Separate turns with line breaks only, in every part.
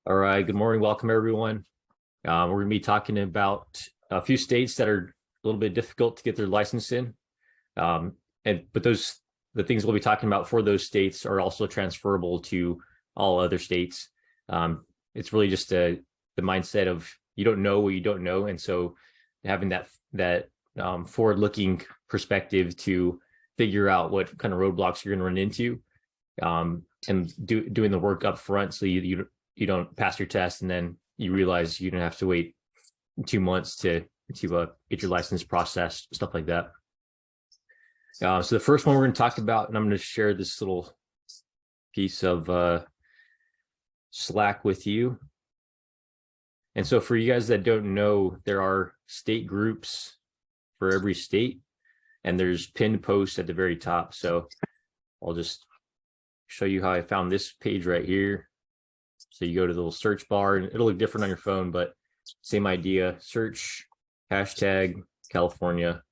All right, good morning. Welcome, everyone. We're going to be talking about a few states that are a little bit difficult to get their license in. But the things we'll be talking about for those states are also transferable to all other states. It's really just the mindset of you don't know what you don't know. And so having that forward-looking perspective to figure out what kind of roadblocks you're going to run into, and doing the work up front so you don't pass your test and then you realize you don't have to wait 2 months to get your license processed, stuff like that. So the first one we're going to talk about, and I'm going to share this little piece of Slack with you. And so for you guys that don't know, there are state groups for every state, and there's pinned posts at the very top. So I'll just show you how I found this page right here. So you go to the little search bar, and it'll look different on your phone, but same idea. Search hashtag California.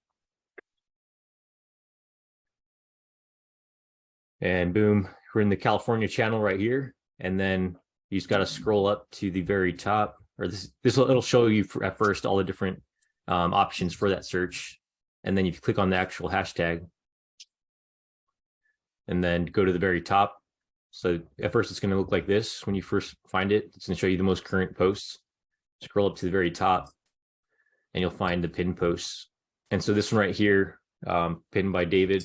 And boom, we're in the California channel right here. And then you just got to scroll up to the very top, or it'll show you at first all the different options for that search. And then you click on the actual hashtag and then go to the very top. So at first it's going to look like this. When you first find it, it's going to show you the most current posts. Scroll up to the very top and you'll find the pinned posts. And so this one right here, pinned by David,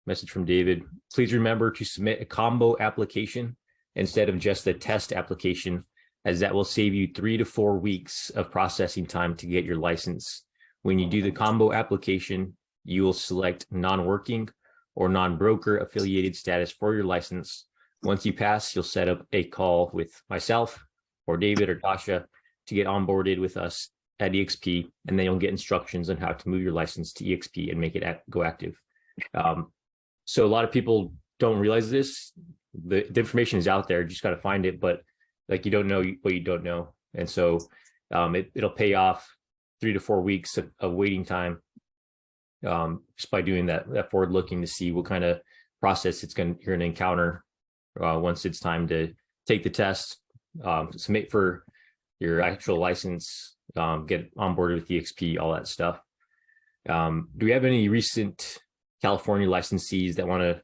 message from David. Please remember to submit a combo application instead of just a test application, as that will save you 3 to 4 weeks of processing time to get your license. When you do the combo application, you will select non-working or non-broker affiliated status for your license. Once you pass, you'll set up a call with myself or David or Tasha to get onboarded with us at EXP, and then you'll get instructions on how to move your license to EXP and make it go active. So a lot of people don't realize this. The information is out there, you just got to find it, but like you don't know what you don't know. And so it'll pay off 3 to 4 weeks of waiting time, just by doing that forward looking to see what kind of process you're going to encounter once it's time to take the test, submit for your actual license, get onboarded with EXP, all that stuff. Do we have any recent California licensees that want to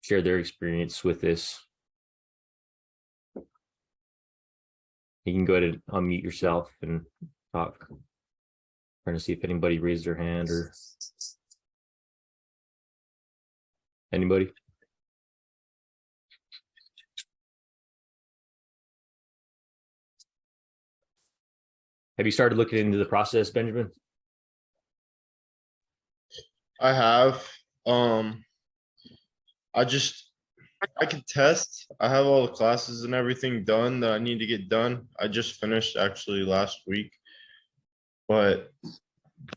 share their experience with this? You can go ahead and unmute yourself and talk. Trying to see if anybody raised their hand or anybody. Have you started looking into the process, Benjamin?
I have. I can test. I have all the classes and everything done that I need to get done. I just finished actually last week, but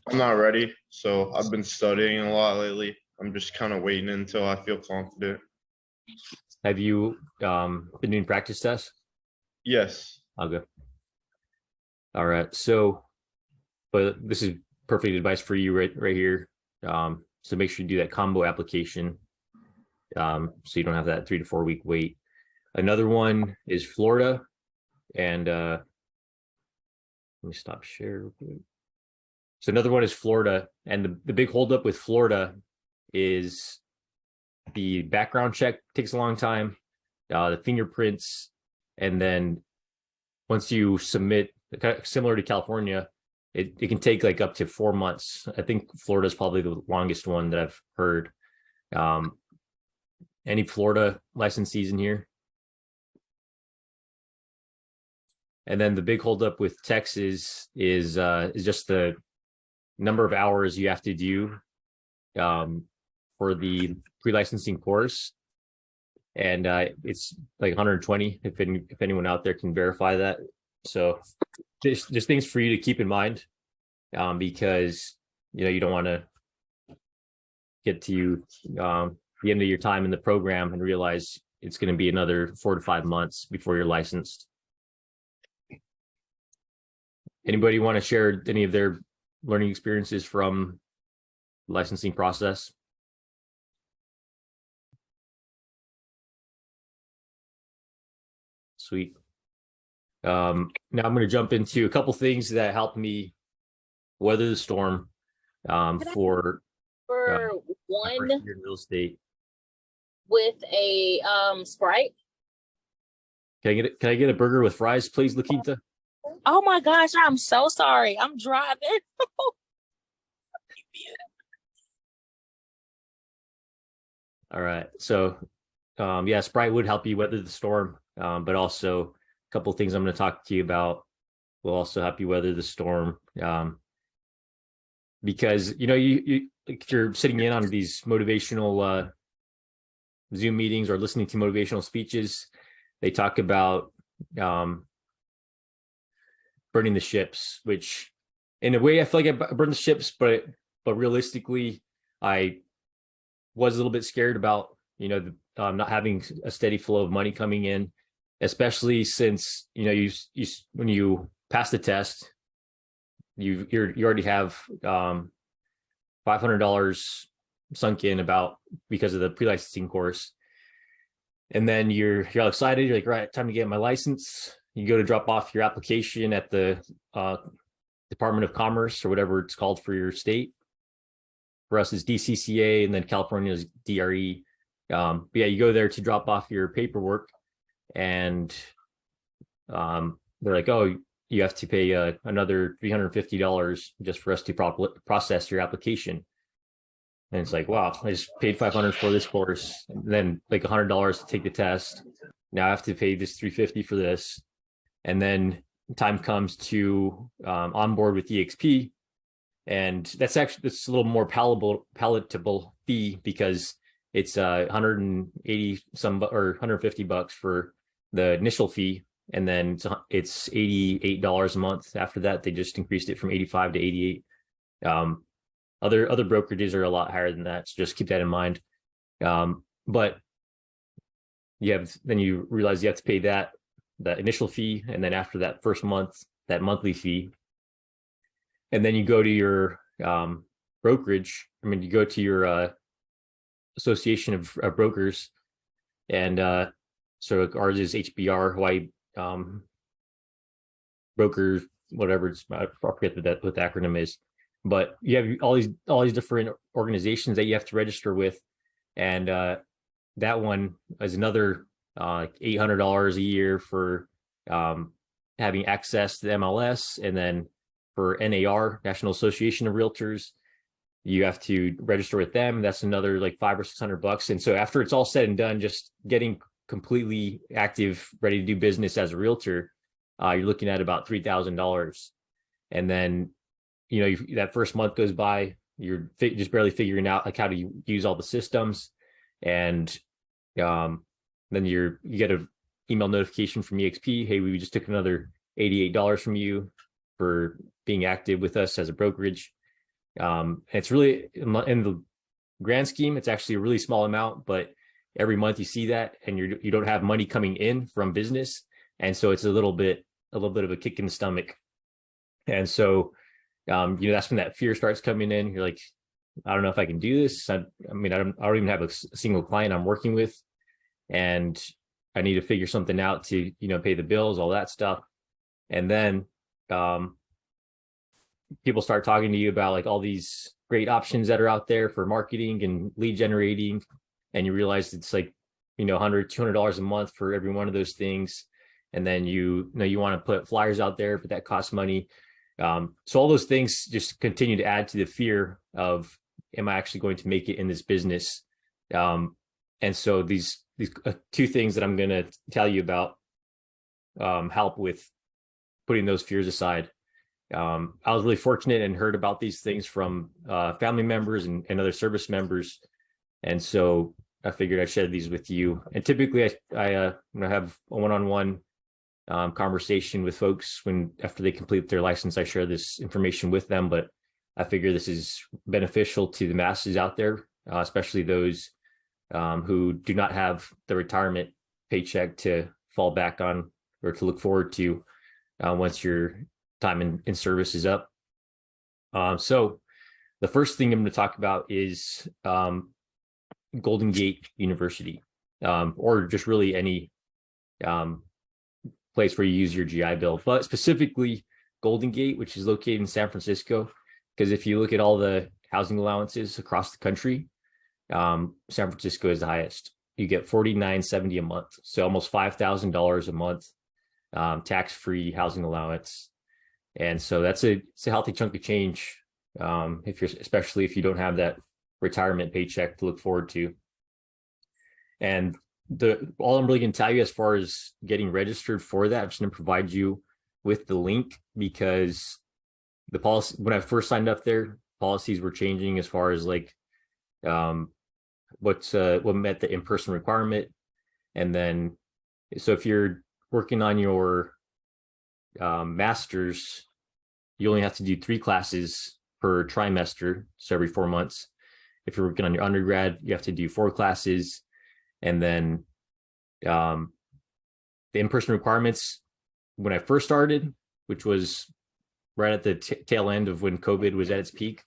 I'm not ready. So I've been studying a lot lately. I'm just kind of waiting until I feel confident.
Have you been doing practice tests?
Yes.
Okay. All right. So, but this is perfect advice for you right here. So make sure you do that combo application, so you don't have that 3 to 4 week wait. Another one is Florida, and let me stop share. So another one is Florida, and the big holdup with Florida is the background check takes a long time, the fingerprints, and then once you submit, similar to California, it can take like up to 4 months. I think Florida is probably the longest one that I've heard. Any Florida licensees in here? And then the big holdup with Texas is just the number of hours you have to do for the pre-licensing course, and it's like 120. If anyone out there can verify that. So just things for you to keep in mind, because you don't want to get to the end of your time in the program and realize it's going to be another 4 to 5 months before you're licensed. Anybody want to share any of their learning experiences from the licensing process? Sweet. Now I'm going to jump into a couple things that helped me weather the storm for my
one
first year in real estate.
with a Sprite.
Can I get a burger with fries, please, La Quinta?
Oh my gosh, I'm so sorry. I'm driving.
All right. So yeah, Sprite would help you weather the storm, but also a couple of things I'm going to talk to you about will also help you weather the storm. Because you if you're sitting in on these motivational Zoom meetings or listening to motivational speeches, they talk about burning the ships, which in a way I feel like I burned the ships, but realistically, I was a little bit scared about not having a steady flow of money coming in, especially since you when you pass the test, you already have $500 sunk in about because of the pre-licensing course, and then you're all excited. You're like, right, time to get my license. You go to drop off your application at the Department of Commerce or whatever it's called for your state. For us, it's DCCA, and then California's DRE. But yeah, you go there to drop off your paperwork, and they're like, oh, you have to pay another $350 just for us to process your application. And it's like, wow, I just paid $500 for this course, and then like $100 to take the test. Now I have to pay this $350 for this, and then time comes to onboard with EXP, and that's a little more palatable fee because it's 180 some or $150 for the initial fee, and then it's $88 a month. After that, they just increased it from 85 to 88. Other brokerages are a lot higher than that, so just keep that in mind. But then you realize you have to pay that initial fee, and then after that first month, that monthly fee, and then you go to your brokerage. I mean, you go to your association of brokers, and so ours is HBR, Hawaii Broker, whatever it's. I forget what the acronym is, but you have all these different organizations that you have to register with, and that one is another $800 a year for having access to the MLS, and then for NAR, National Association of Realtors, you have to register with them. That's another like $500 or $600. And so after it's all said and done, just getting completely active, ready to do business as a realtor, you're looking at about $3,000. And then, that first month goes by, you're just barely figuring out like how to use all the systems. And then you get an email notification from EXP. Hey, we just took another $88 from you for being active with us as a brokerage. It's really, in the grand scheme, it's actually a really small amount, but every month you see that, and you don't have money coming in from business, and so it's a little bit of a kick in the stomach. And so that's when that fear starts coming in. You're like, I don't know if I can do this. I don't even have a single client I'm working with, and I need to figure something out to pay the bills, all that stuff. And then people start talking to you about like all these great options that are out there for marketing and lead generating, and you realize it's like $100, $200 a month for every one of those things. And then you want to put flyers out there, but that costs money. So all those things just continue to add to the fear of, am I actually going to make it in this business? And so these two things that I'm going to tell you about help with putting those fears aside. I was really fortunate and heard about these things from family members and other service members, and so I figured I'd share these with you. And typically, I have a one-on-one conversation with folks after they complete their license. I share this information with them, but I figure this is beneficial to the masses out there, especially those who do not have the retirement paycheck to fall back on or to look forward to once your time in service is up. So the first thing I'm going to talk about is Golden Gate University, or just really any place where you use your GI Bill, but specifically Golden Gate, which is located in San Francisco. Because if you look at all the housing allowances across the country, San Francisco is the highest. You get $49.70 a month, so almost $5,000 a month, tax-free housing allowance, and so it's a healthy chunk of change, especially if you don't have that retirement paycheck to look forward to. And all I'm really going to tell you as far as getting registered for that, I'm just going to provide you with the link, because the policy, when I first signed up there, policies were changing as far as like what met the in-person requirement. And then, so if you're working on your master's, you only have to do 3 classes per trimester, so every 4 months. If you're working on your undergrad, you have to do 4 classes. And then the in-person requirements, when I first started, which was right at the tail end of when COVID was at its peak,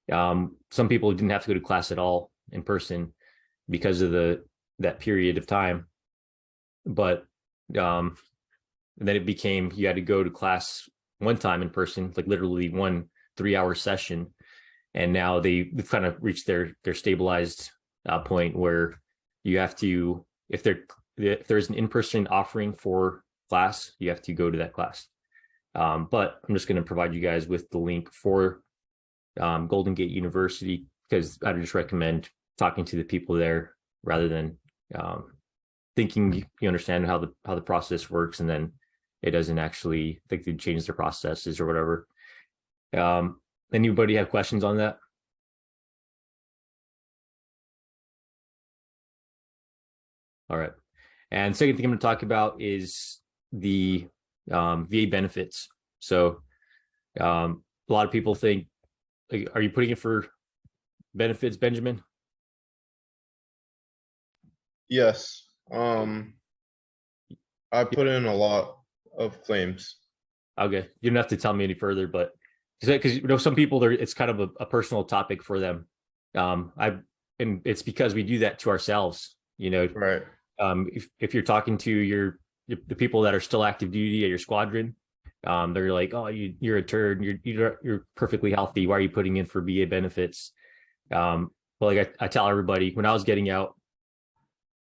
some people didn't have to go to class at all in person because of that period of time. But and then it became, you had to go to class one time in person, like literally 1 3-hour session. And now they've kind of reached their stabilized point where you have to, if there's an in-person offering for class, you have to go to that class. But I'm just going to provide you guys with the link for Golden Gate University, because I just recommend talking to the people there rather than thinking you understand how the process works, and then it doesn't actually, like, they change their processes or whatever. Anybody have questions on that? All right. And second thing I'm going to talk about is the VA benefits. So a lot of people think, like, are you putting it for benefits, Benjamin?
Yes. I put in a lot of claims.
Okay, you don't have to tell me any further, but because some people, it's kind of a personal topic for them. And it's because we do that to ourselves,
Right.
If you're talking to the people that are still active duty at your squadron, they're like, oh, you're a turd, you're perfectly healthy, why are you putting in for VA benefits? But like I tell everybody, when I was getting out,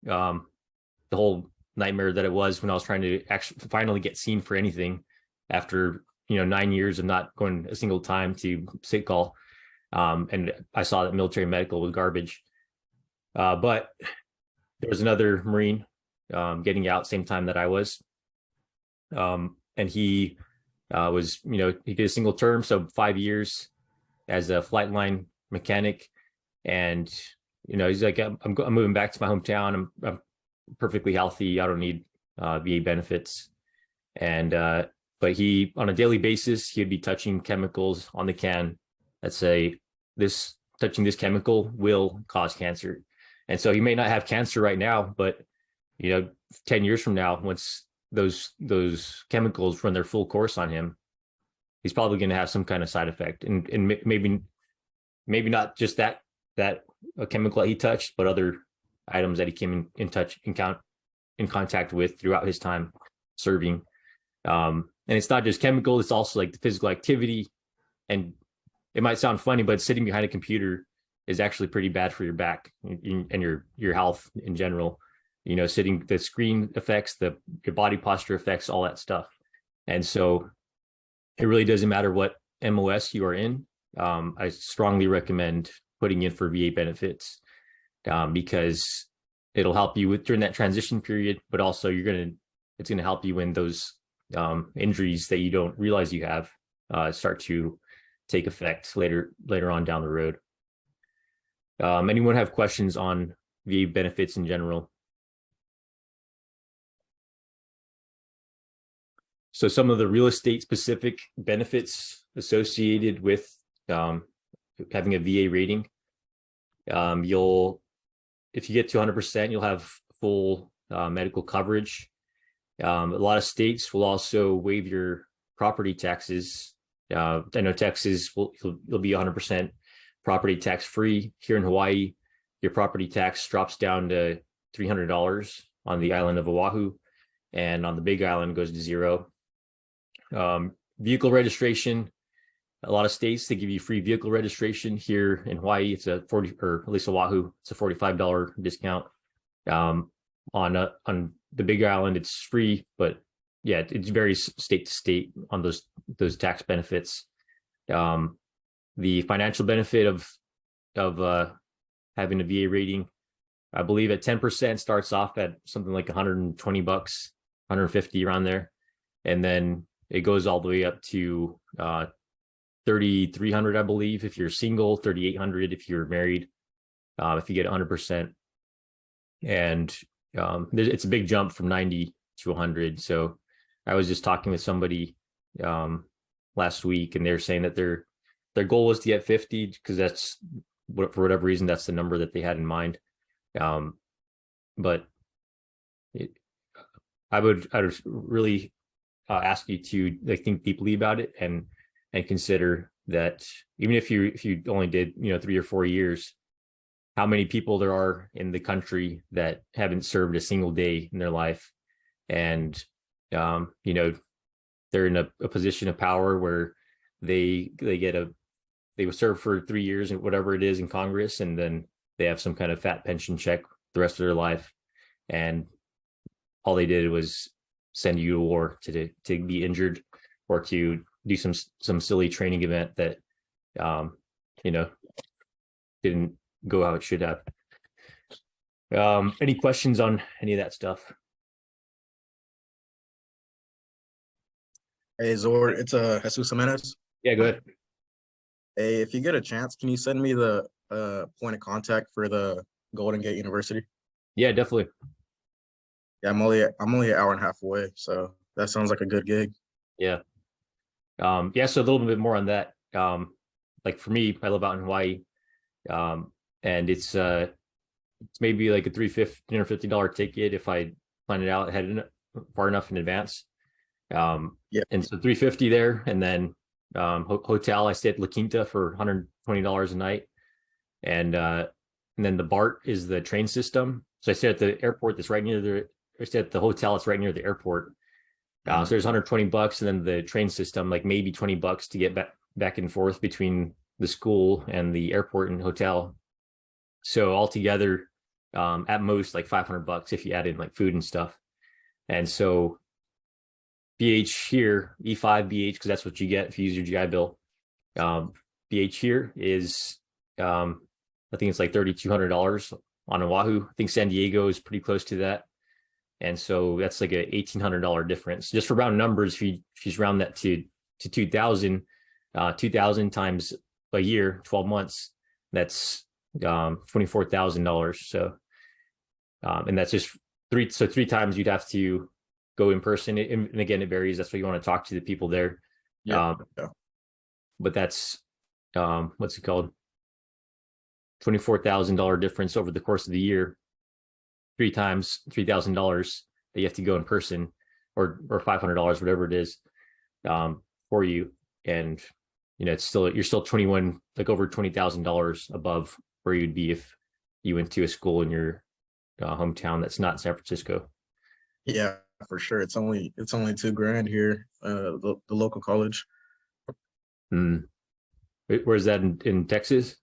the whole nightmare that it was when I was trying to actually finally get seen for anything after 9 years of not going a single time to sick call, and I saw that military medical was garbage. But there was another Marine getting out same time that I was, and he was, he did a single term, so 5 years as a flight line mechanic, and he's like, I'm moving back to my hometown. I'm perfectly healthy. I don't need VA benefits. And but he, on a daily basis, he'd be touching chemicals on the can that say, touching this chemical will cause cancer. And so he may not have cancer right now, but 10 years from now, once those chemicals run their full course on him, he's probably going to have some kind of side effect, and maybe not just that chemical that he touched, but other items that he came in contact with throughout his time serving. And it's not just chemical, it's also like the physical activity. And it might sound funny, but sitting behind a computer is actually pretty bad for your back and your health in general. Sitting, the screen affects your body posture, affects all that stuff. And so it really doesn't matter what MOS you are in. I strongly recommend putting in for VA benefits, because it'll help you during that transition period, but also it's going to help you when those injuries that you don't realize you have start to take effect later on down the road. Anyone have questions on VA benefits in general? So some of the real estate specific benefits associated with having a VA rating, if you get to 100%, you'll have full medical coverage. A lot of states will also waive your property taxes. I know Texas you'll be 100% property tax free. Here in Hawaii, your property tax drops down to $300 on the island of Oahu, and on the Big Island goes to 0. Vehicle registration. A lot of states, they give you free vehicle registration. Here in Hawaii, it's a 40, or at least Oahu, it's a $45 discount. On the Big Island, it's free, but yeah, it varies state to state on those tax benefits. The financial benefit of having a VA rating, I believe at 10% starts off at something like $120, 150 around there, and then it goes all the way up to 3,300, I believe, if you're single, 3,800 if you're married, if you get 100%. And it's a big jump from 90 to 100. So I was just talking with somebody last week, and they're saying that their goal was to get 50 because that's, for whatever reason, that's the number that they had in mind. But I would really ask you to think deeply about it and consider that even if you only did 3 or 4 years, how many people there are in the country that haven't served a single day in their life, and they're in a position of power where they will serve for 3 years and whatever it is in Congress, and then they have some kind of fat pension check the rest of their life, and all they did was send you to war to be injured or to do some silly training event that didn't go how it should have. Any questions on any of that stuff?
Hey Zor, it's Jesus Jimenez.
Yeah, go ahead.
Hey, if you get a chance, can you send me the point of contact for the Golden Gate University?
Yeah, definitely.
Yeah, I'm only an hour and a half away, so that sounds like a good gig.
Yeah. So a little bit more on that. Like for me, I live out in Hawaii, and it's maybe like a $350 ticket if I plan it out ahead far enough in advance.
Yeah.
And so $350 there, and then hotel, I stay at La Quinta for $120 a night, and then the BART is the train system. So I stay at the airport that's right near I stay at the hotel that's right near the airport. So there's $120, and then the train system, like maybe $20 to get back and forth between the school and the airport and hotel. So altogether, at most like $500 if you add in like food and stuff. And so BH here, E5 BH, because that's what you get if you use your GI Bill. BH here is, I think it's like $3,200 on Oahu. I think San Diego is pretty close to that. And so that's like a $1,800 difference. Just for round numbers, if you just round that to 2,000, 2,000 times a year, 12 months, that's $24,000. So, and that's just three times you'd have to go in person. And again, it varies. That's why you want to talk to the people there.
Yeah.
But that's, what's it called? $24,000 difference over the course of the year. 3 times $3,000 that you have to go in person, or $500, whatever it is, for you. And you're still 21, like over $20,000 above where you'd be if you went to a school in your hometown that's not San Francisco.
Yeah, for sure. It's only $2,000 here, the local college.
Where's that in Texas?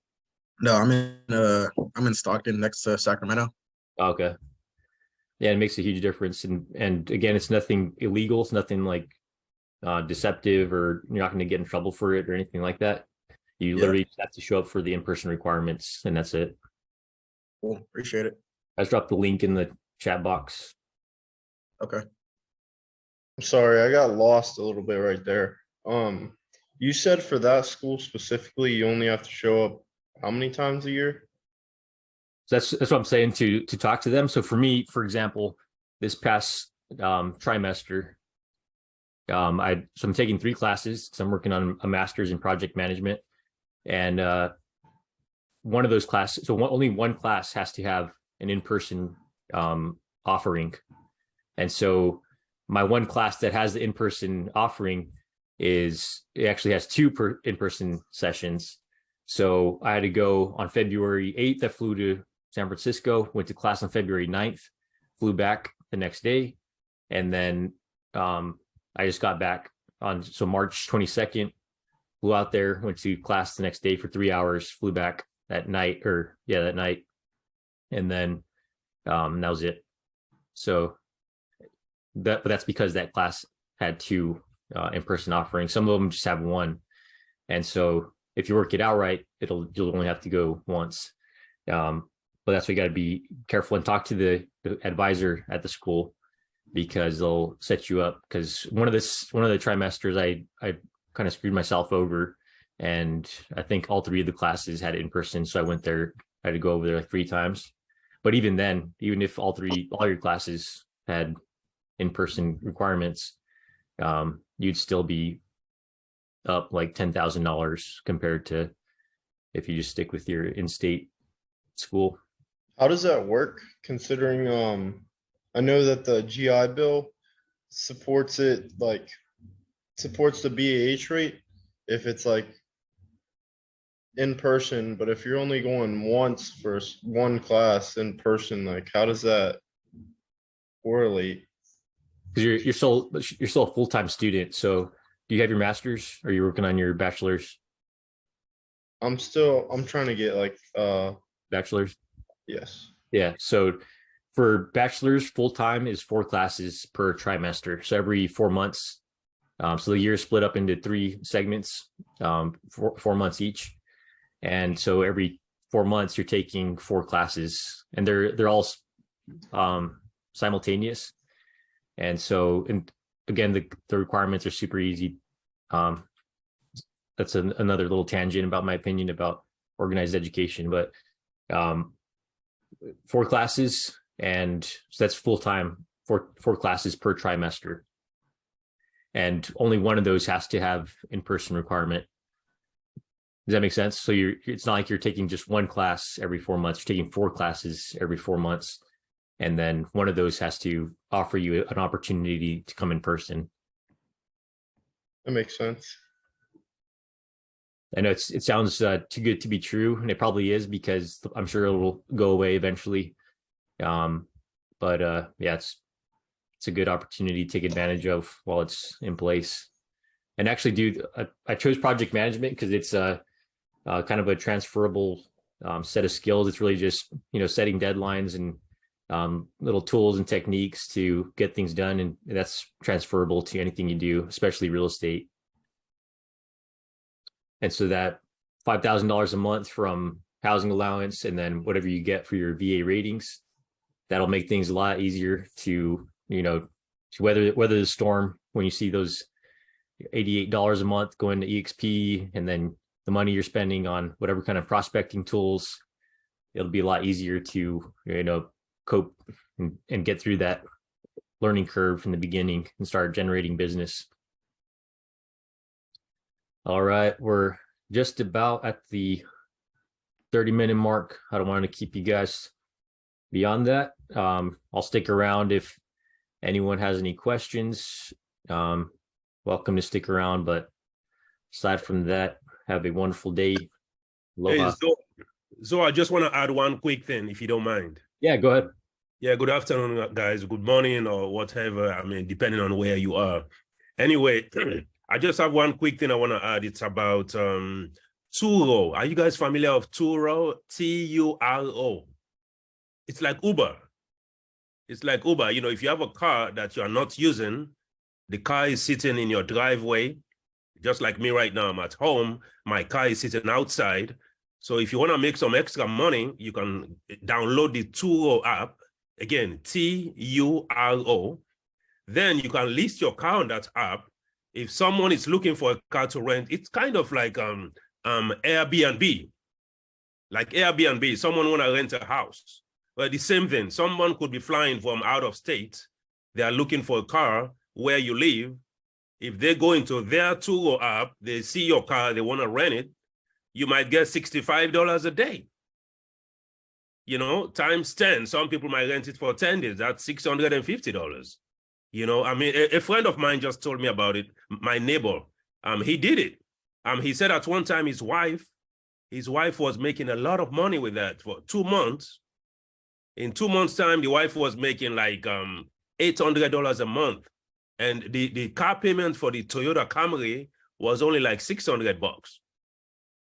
No, I'm in Stockton, next to Sacramento.
Okay. Yeah, it makes a huge difference. And again, it's nothing illegal. It's nothing like deceptive, or you're not going to get in trouble for it or anything like that. You literally just have to show up for the in-person requirements, and that's it.
Cool. Appreciate it.
I just dropped the link in the chat box.
Okay.
I'm sorry, I got lost a little bit right there. You said for that school specifically, you only have to show up how many times a year?
So that's what I'm saying, to talk to them. So for me, for example, this past trimester, I'm taking 3 classes because I'm working on a master's in project management, and one of those classes, so only one class has to have an in-person offering, and so my one class that has the in-person offering it actually has 2 in-person sessions. So I had to go on February 8th. I flew to San Francisco, went to class on February 9th, flew back the next day, And then I just got back on March 22nd, flew out there, went to class the next day for 3 hours, flew back that night, that night. And then that was it. So but that's because that class had 2 in-person offerings. Some of them just have 1. And so if you work it out right, you'll only have to go once. But that's why you got to be careful and talk to the advisor at the school, because they'll set you up. Because one of the trimesters, I kind of screwed myself over, and I think all 3 of the classes had in person. So I went there. I had to go over there like 3 times. But even then, even if all your classes had in-person requirements, you'd still be up like $10,000 compared to if you just stick with your in-state school.
How does that work, considering I know that the GI Bill supports it, like supports the BAH rate if it's like in person, but if you're only going once for one class in person, like how does that correlate?
Because you're still a full-time student. So do you have your master's, or are you working on your bachelor's?
I'm trying to get like
Bachelor's?
yes.
Yeah. So for bachelor's, full-time is 4 classes per trimester. So every 4 months. So the year is split up into 3 segments, 4 months each. And so every 4 months you're taking 4 classes, and they're all simultaneous. And so, and again, the requirements are super easy. That's another little tangent about my opinion about organized education, but 4 classes, and so that's full time, 4 classes per trimester, and only one of those has to have in-person requirement. Does that make sense? So it's not like you're taking just 1 class every 4 months. You're taking 4 classes every 4 months, and then one of those has to offer you an opportunity to come in person.
That makes sense.
I know it sounds too good to be true, and it probably is, because I'm sure it will go away eventually. But yeah, it's a good opportunity to take advantage of while it's in place. And actually, I chose project management because it's kind of a transferable set of skills. It's really just setting deadlines and little tools and techniques to get things done, and that's transferable to anything you do, especially real estate. And so that $5,000 a month from housing allowance, and then whatever you get for your VA ratings, that'll make things a lot easier to weather the storm when you see those $88 a month going to EXP, and then the money you're spending on whatever kind of prospecting tools. It'll be a lot easier to cope and get through that learning curve from the beginning and start generating business. All right, we're just about at the 30-minute mark. I don't want to keep you guys beyond that. I'll stick around if anyone has any questions. Welcome to stick around, but aside from that, have a wonderful day. Aloha.
Hey, so I just want to add one quick thing, if you don't mind.
Yeah, go ahead.
Yeah, good afternoon, guys. Good morning, or whatever. I mean, depending on where you are. Anyway, I just have one quick thing I want to add. It's about Turo. Are you guys familiar with Turo? Turo. It's like Uber. It's like Uber. If you have a car that you are not using, the car is sitting in your driveway. Just like me right now, I'm at home. My car is sitting outside. So if you want to make some extra money, you can download the Turo app. Again, Turo. Then you can list your car on that app. If someone is looking for a car to rent, it's kind of like Airbnb. Like Airbnb, someone want to rent a house. Well, the same thing. Someone could be flying from out of state. They are looking for a car where you live. If they go into their Turo app, they see your car, they want to rent it, you might get $65 a day. Times 10. Some people might rent it for 10 days. That's $650. I mean, a friend of mine just told me about it. My neighbor, he did it. He said at one time his wife was making a lot of money with that for 2 months. In 2 months' time, the wife was making like $800 a month. And the car payment for the Toyota Camry was only like $600.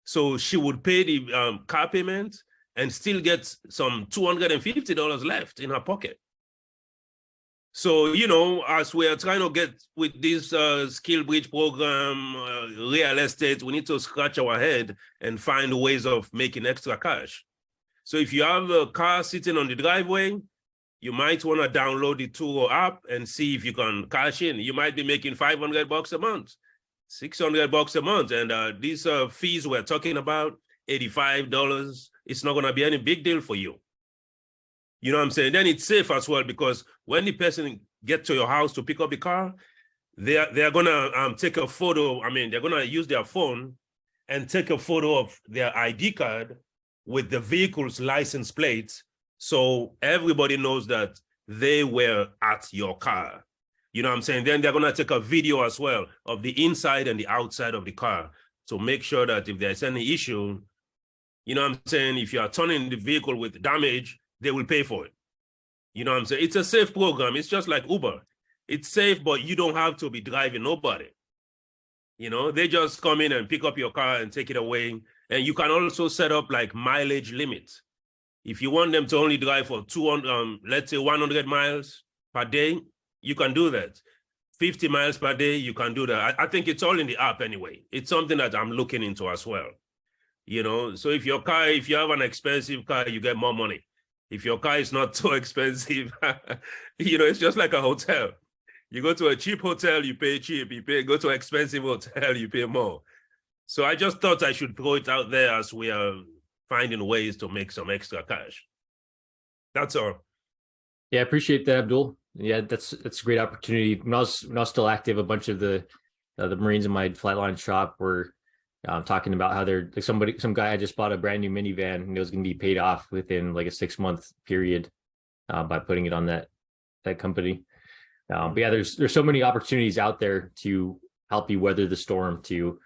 So she would pay the car payment and still get some $250 left in her pocket. So, you know, as we are trying to get with this skill bridge program, real estate, we need to scratch our head and find ways of making extra cash. So if you have a car sitting on the driveway, you might want to download the Turo app and see if you can cash in. You might be making $500 a month, $600 a month. And these fees we're talking about, $85, it's not going to be any big deal for you. You know what I'm saying? Then it's safe as well, because when the person gets to your house to pick up the car, they're going to take a photo. I mean, they're going to use their phone and take a photo of their ID card with the vehicle's license plate, so everybody knows that they were at your car. You know what I'm saying? Then they're going to take a video as well of the inside and the outside of the car to make sure that if there's any issue, you know what I'm saying, if you are turning the vehicle with damage, they will pay for it. You know what I'm saying? It's a safe program. It's just like Uber. It's safe, but you don't have to be driving nobody. You know, they just come in and pick up your car and take it away. And you can also set up like mileage limits. If you want them to only drive for 200, let's say 100 miles per day, you can do that. 50 miles per day, you can do that. I think it's all in the app anyway. It's something that I'm looking into as well. You know, so if you have an expensive car, you get more money. If your car is not so expensive, you know, it's just like a hotel. You go to a cheap hotel, you pay cheap. Go to an expensive hotel, you pay more. So I just thought I should throw it out there as we are finding ways to make some extra cash. That's all.
Yeah, I appreciate that, Abdul. Yeah, that's a great opportunity. When I was still active, a bunch of the Marines in my flightline shop were talking about how they're like some guy had just bought a brand new minivan and it was going to be paid off within like a 6-month period by putting it on that company. But yeah, there's so many opportunities out there to help you weather the storm, to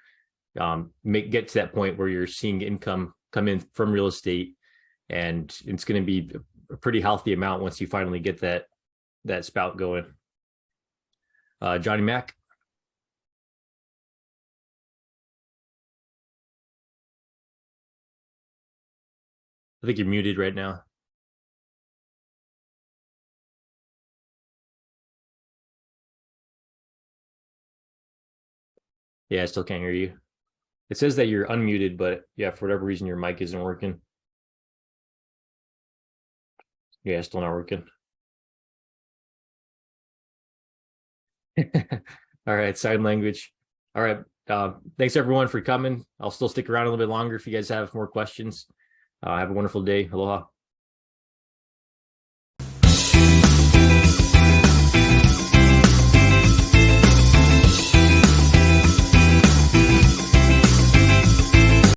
get to that point where you're seeing income come in from real estate, and it's going to be a pretty healthy amount once you finally get that spout going. Johnny Mac. I think you're muted right now. Yeah, I still can't hear you. It says that you're unmuted, but yeah, for whatever reason, your mic isn't working. Yeah, still not working. All right, sign language. All right. Thanks everyone for coming. I'll still stick around a little bit longer if you guys have more questions. Have a wonderful day. Aloha.